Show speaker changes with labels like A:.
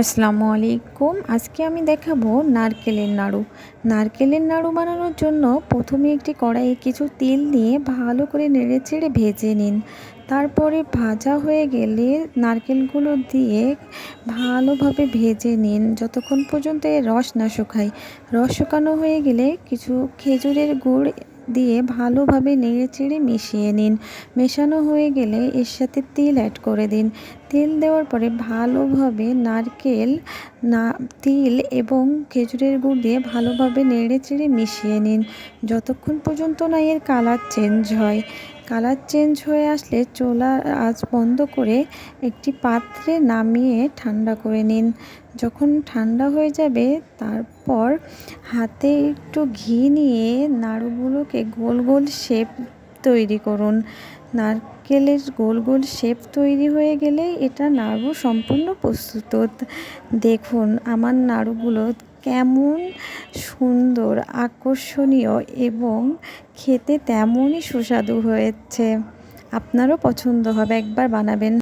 A: আসসালামু আলাইকুম। আজকে আমি দেখাবো নারকেলের নাড়ু। নারকেলের নাড়ু বানানোর জন্য প্রথমে একটি কড়াইয়ে কিছু তেল নিয়ে ভালো করে নেড়েচেড়ে ভেজে নিন। তারপরে ভাজা হয়ে গেলে নারকেলগুলো দিয়ে ভালোভাবে ভেজে নিন যতক্ষণ পর্যন্ত এর রস না শুকায়। রস শুকানো হয়ে গেলে কিছু খেজুরের গুড় দিয়ে ভালোভাবে নেড়েচেড়ে মিশিয়ে নিন। মেশানো হয়ে গেলে এর সাথে তেল অ্যাড করে দিন। তেল দেওয়ার পরে ভালোভাবে তিল এবং খেজুরের গুড় দিয়ে ভালোভাবে নেড়েচেড়ে মিশিয়ে নিন যতক্ষণ পর্যন্ত না এর কালার চেঞ্জ হয়। কালার চেঞ্জ হয়ে আসলে চুলার আঁচ বন্ধ করে একটি পাত্রে নামিয়ে ঠান্ডা করে নিন। যখন ঠান্ডা হয়ে যাবে তারপর হাতে একটু ঘি নিয়ে নাড়ুগুলোকে গোল গোল শেপ তৈরি করুন। নারকেলের গোল গোল শেপ তৈরি হয়ে গেলে এটা নাড়ু সম্পূর্ণ প্রস্তুত। দেখুন আমার নাড়ুগুলো কেমন সুন্দর, আকর্ষণীয় এবং খেতে তেমনই সুস্বাদু হয়েছে। আপনারও পছন্দ হবে, একবার বানাবেন।